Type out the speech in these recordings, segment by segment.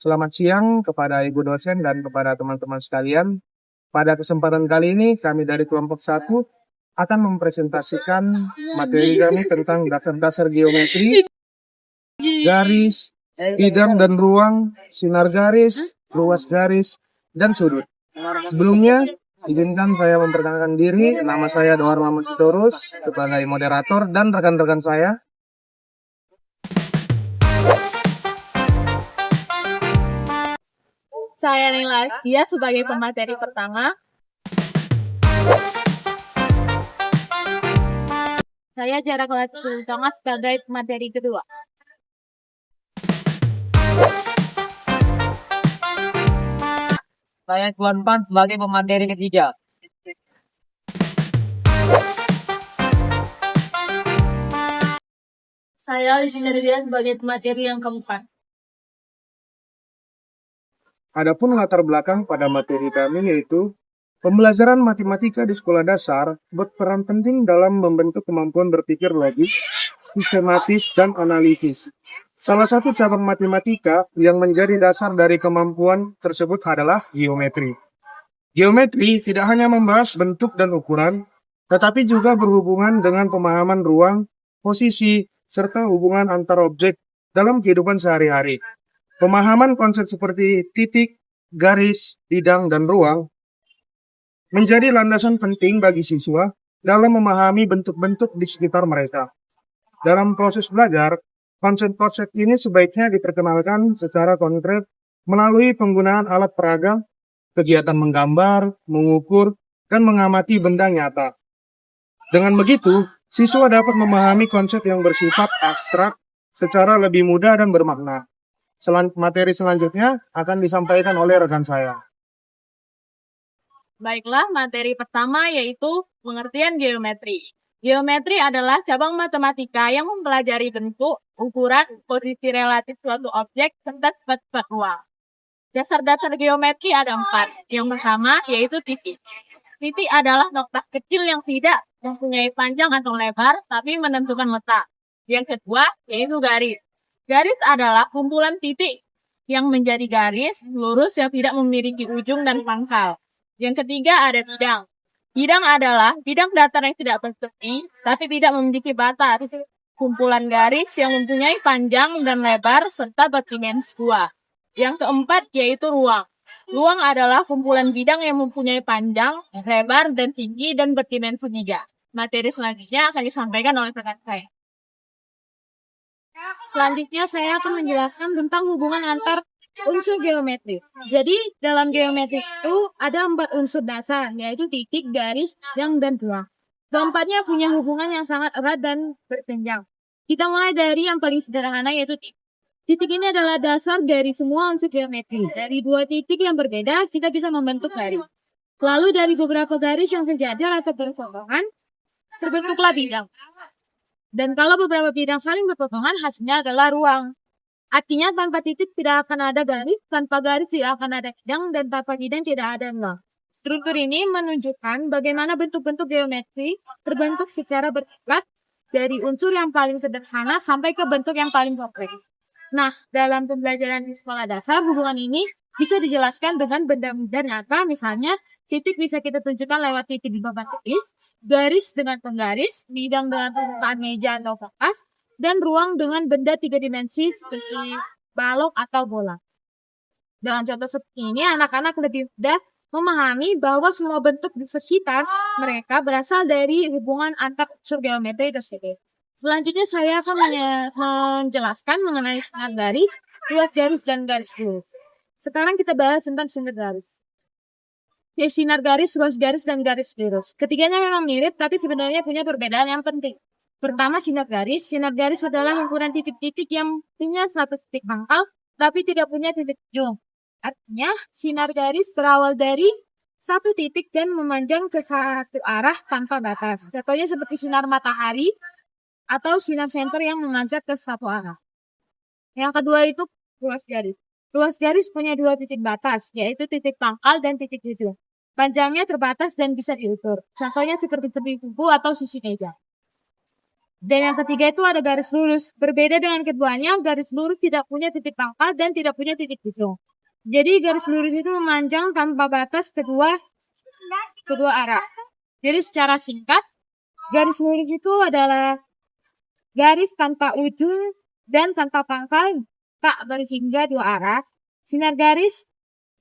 Selamat siang kepada Ibu dosen dan kepada teman-teman sekalian. Pada kesempatan kali ini kami dari kelompok 1 akan mempresentasikan materi kami tentang dasar-dasar geometri, garis, bidang dan ruang, sinar garis, luas garis, dan sudut. Sebelumnya, izinkan saya memperkenalkan diri. Nama saya Dohar Muhammad Sitorus sebagai moderator dan rekan-rekan saya. Saya Nila Askia sebagai pemateri pertama. Saya Jara Kelati Tonga sebagai pemateri kedua. Saya Tuan Pan sebagai pemateri ketiga. Saya Lina Ria sebagai pemateri yang keempat. Adapun latar belakang pada materi kami yaitu pembelajaran matematika di sekolah dasar berperan penting dalam membentuk kemampuan berpikir logis, sistematis, dan analisis. Salah satu cabang matematika yang menjadi dasar dari kemampuan tersebut adalah geometri. Geometri tidak hanya membahas bentuk dan ukuran, tetapi juga berhubungan dengan pemahaman ruang, posisi, serta hubungan antar objek dalam kehidupan sehari-hari. Pemahaman konsep seperti titik, garis, bidang, dan ruang menjadi landasan penting bagi siswa dalam memahami bentuk-bentuk di sekitar mereka. Dalam proses belajar, konsep-konsep ini sebaiknya diperkenalkan secara konkret melalui penggunaan alat peraga, kegiatan menggambar, mengukur, dan mengamati benda nyata. Dengan begitu, siswa dapat memahami konsep yang bersifat abstrak secara lebih mudah dan bermakna. Materi selanjutnya akan disampaikan oleh rekan saya. Baiklah, materi pertama yaitu pengertian geometri. Geometri adalah cabang matematika yang mempelajari bentuk, ukuran, posisi relatif suatu objek, serta sifat-sifat ruang. Dasar-dasar geometri ada 4. Yang pertama yaitu titik. Titik adalah nokta kecil yang tidak mempunyai panjang atau lebar, tapi menentukan letak. Yang kedua yaitu garis. Garis adalah kumpulan titik yang menjadi garis lurus yang tidak memiliki ujung dan pangkal. Yang ketiga ada bidang. Bidang adalah bidang datar yang tidak bersegi, tapi tidak memiliki batas. Kumpulan garis yang mempunyai panjang dan lebar serta berdimensi 2. Yang keempat yaitu ruang. Ruang adalah kumpulan bidang yang mempunyai panjang, lebar, dan tinggi dan berdimensi 3. Materi selanjutnya akan disampaikan oleh rekan saya. Selanjutnya saya akan menjelaskan tentang hubungan antar unsur geometri. Jadi dalam geometri itu ada 4 unsur dasar, yaitu titik, garis, bidang, dan ruang. Keempatnya punya hubungan yang sangat erat dan berjenjang. Kita mulai dari yang paling sederhana yaitu titik. Titik ini adalah dasar dari semua unsur geometri. Dari 2 titik yang berbeda, kita bisa membentuk garis. Lalu dari beberapa garis yang sejajar atau berpotongan, terbentuklah bidang. Dan kalau beberapa bidang saling berpotongan, hasilnya adalah ruang. Artinya tanpa titik tidak akan ada garis, tanpa garis tidak akan ada bidang, dan tanpa bidang tidak ada ruang. Struktur ini menunjukkan bagaimana bentuk-bentuk geometri terbentuk secara bertingkat dari unsur yang paling sederhana sampai ke bentuk yang paling kompleks. Nah, dalam pembelajaran di sekolah dasar, hubungan ini bisa dijelaskan dengan benda-benda nyata, misalnya titik bisa kita tunjukkan lewat titik di papan tulis, garis dengan penggaris, bidang dengan permukaan meja atau kertas, dan ruang dengan benda 3 dimensi seperti balok atau bola. Dengan contoh seperti ini, anak-anak lebih mudah memahami bahwa semua bentuk di sekitar mereka berasal dari hubungan antar unsur geometri tersebut. Selanjutnya saya akan menjelaskan mengenai sinar garis, luas garis, dan garis lurus. Sekarang kita bahas tentang sinar garis. Sinar garis, luas garis, dan garis lurus. Ketiganya memang mirip, tapi sebenarnya punya perbedaan yang penting. Pertama, sinar garis. Sinar garis adalah ukuran titik-titik yang punya satu titik pangkal, tapi tidak punya titik ujung. Artinya, sinar garis berawal dari satu titik dan memanjang ke satu arah tanpa batas. Contohnya seperti sinar matahari atau sinar senter yang memanjat ke satu arah. Yang kedua itu luas garis. Luas garis punya 2 titik batas, yaitu titik pangkal dan titik ujung. Panjangnya terbatas dan bisa diukur. Contohnya seperti tepi buku atau sisi meja. Dan yang ketiga itu ada garis lurus. Berbeda dengan keduanya, garis lurus tidak punya titik pangkal dan tidak punya titik ujung. Jadi garis lurus itu memanjang tanpa batas kedua arah. Jadi secara singkat, garis lurus itu adalah garis tanpa ujung dan tanpa pangkal, tak berhingga dua arah. Sinar garis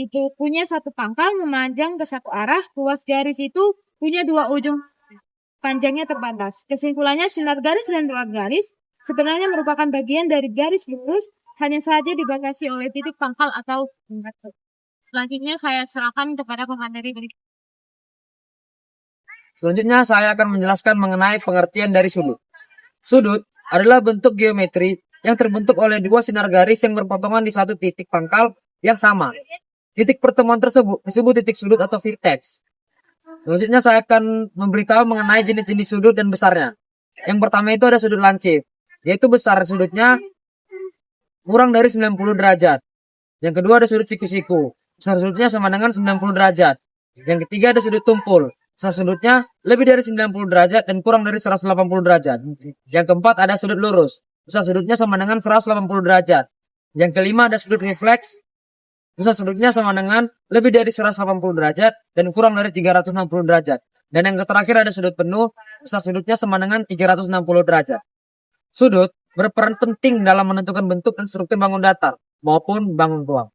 itu punya satu pangkal memanjang ke satu arah. Ruas garis itu punya dua ujung, panjangnya terbatas. Kesimpulannya, sinar garis dan ruas garis sebenarnya merupakan bagian dari garis lurus, hanya saja dibatasi oleh titik pangkal atau pembatas. Selanjutnya saya serahkan kepada pemateri berikut. Selanjutnya saya akan menjelaskan mengenai pengertian dari sudut. Sudut adalah bentuk geometri yang terbentuk oleh dua sinar garis yang berpotongan di satu titik pangkal yang sama. Titik pertemuan tersebut disebut titik sudut atau vertex. Selanjutnya saya akan memberitahu mengenai jenis-jenis sudut dan besarnya. Yang pertama itu ada sudut lancip, yaitu besar sudutnya kurang dari 90 derajat. Yang kedua ada sudut siku-siku, besar sudutnya sama dengan 90 derajat. Yang ketiga ada sudut tumpul, besar sudutnya lebih dari 90 derajat dan kurang dari 180 derajat. Yang keempat ada sudut lurus, besar sudutnya sama dengan 180 derajat. Yang kelima ada sudut refleks, besar sudutnya sama dengan lebih dari 180 derajat dan kurang dari 360 derajat. Dan yang terakhir ada sudut penuh, besar sudutnya sama dengan 360 derajat. Sudut berperan penting dalam menentukan bentuk dan struktur bangun datar maupun bangun ruang.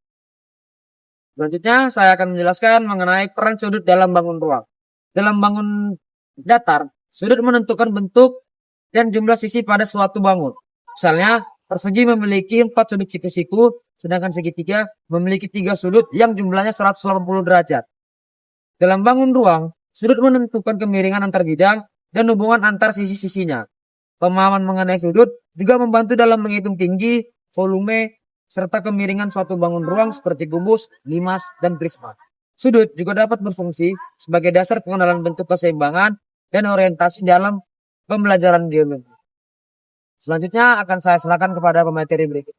Selanjutnya saya akan menjelaskan mengenai peran sudut dalam bangun ruang. Dalam bangun datar, sudut menentukan bentuk dan jumlah sisi pada suatu bangun. Misalnya, persegi memiliki 4 sudut siku-siku, sedangkan segitiga memiliki 3 sudut yang jumlahnya 180 derajat. Dalam bangun ruang, sudut menentukan kemiringan antar bidang dan hubungan antar sisi-sisinya. Pemahaman mengenai sudut juga membantu dalam menghitung tinggi, volume, serta kemiringan suatu bangun ruang seperti kubus, limas, dan prisma. Sudut juga dapat berfungsi sebagai dasar pengenalan bentuk keseimbangan dan orientasi dalam pembelajaran geometri. Selanjutnya akan saya silakan kepada pemateri berikut.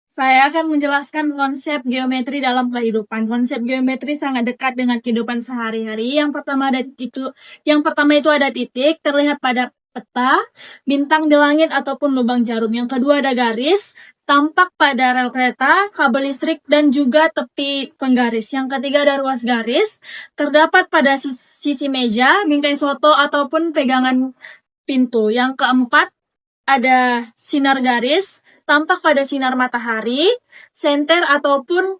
Saya akan menjelaskan konsep geometri dalam kehidupan. Konsep geometri sangat dekat dengan kehidupan sehari-hari. Yang pertama itu ada titik terlihat pada peta, bintang di langit ataupun lubang jarum. Yang kedua ada garis, tampak pada rel kereta, kabel listrik, dan juga tepi penggaris. Yang ketiga ada ruas garis, terdapat pada sisi meja, bingkai foto, ataupun pegangan pintu. Yang keempat ada sinar garis, tampak pada sinar matahari, senter, ataupun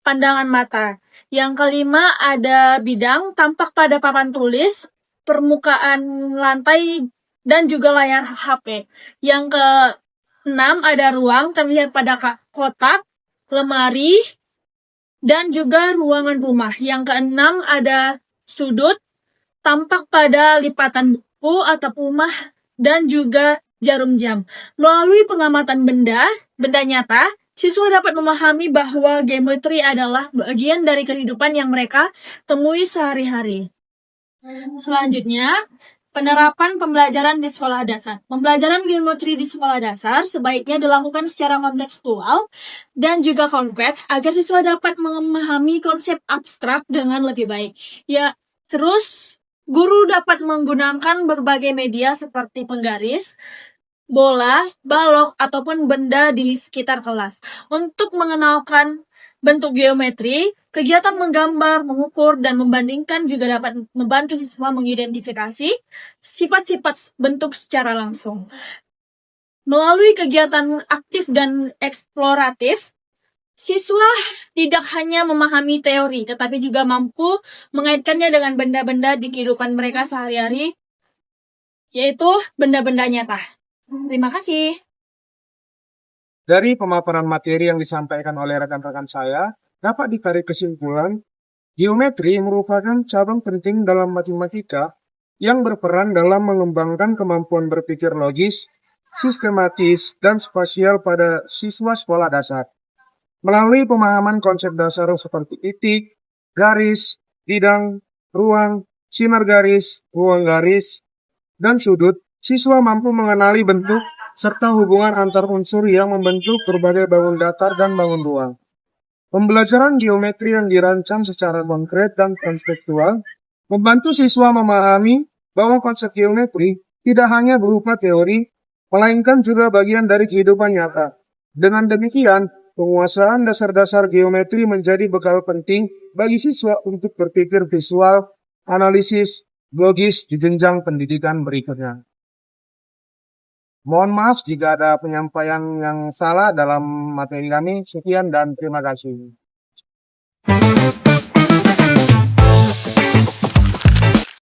pandangan mata. Yang kelima ada bidang, tampak pada papan tulis, permukaan lantai, dan juga layar HP. Yang keenam ada ruang, terlihat pada kotak, lemari, dan juga ruangan rumah. Yang keenam ada sudut, tampak pada lipatan buku atau rumah, dan juga jarum jam. Melalui pengamatan benda nyata, siswa dapat memahami bahwa geometri adalah bagian dari kehidupan yang mereka temui sehari-hari. Selanjutnya, penerapan pembelajaran di sekolah dasar. Pembelajaran geometri di sekolah dasar sebaiknya dilakukan secara kontekstual dan juga konkret agar siswa dapat memahami konsep abstrak dengan lebih baik. Terus guru dapat menggunakan berbagai media seperti penggaris, bola, balok, ataupun benda di sekitar kelas. Untuk mengenalkan bentuk geometri, kegiatan menggambar, mengukur, dan membandingkan juga dapat membantu siswa mengidentifikasi sifat-sifat bentuk secara langsung. Melalui kegiatan aktif dan eksploratif, siswa tidak hanya memahami teori, tetapi juga mampu mengaitkannya dengan benda-benda di kehidupan mereka sehari-hari, yaitu benda-benda nyata. Terima kasih. Dari pemaparan materi yang disampaikan oleh rekan-rekan saya, dapat ditarik kesimpulan, geometri merupakan cabang penting dalam matematika yang berperan dalam mengembangkan kemampuan berpikir logis, sistematis, dan spasial pada siswa sekolah dasar. Melalui pemahaman konsep dasar seperti titik, garis, bidang, ruang, sinar garis, ruang garis, dan sudut, siswa mampu mengenali bentuk serta hubungan antar unsur yang membentuk berbagai bangun datar dan bangun ruang. Pembelajaran geometri yang dirancang secara konkret dan konseptual membantu siswa memahami bahwa konsep geometri tidak hanya berupa teori, melainkan juga bagian dari kehidupan nyata. Dengan demikian, penguasaan dasar-dasar geometri menjadi bekal penting bagi siswa untuk berpikir visual, analisis, logis di jenjang pendidikan berikutnya. Mohon maaf jika ada penyampaian yang salah dalam materi kami. Sekian dan terima kasih.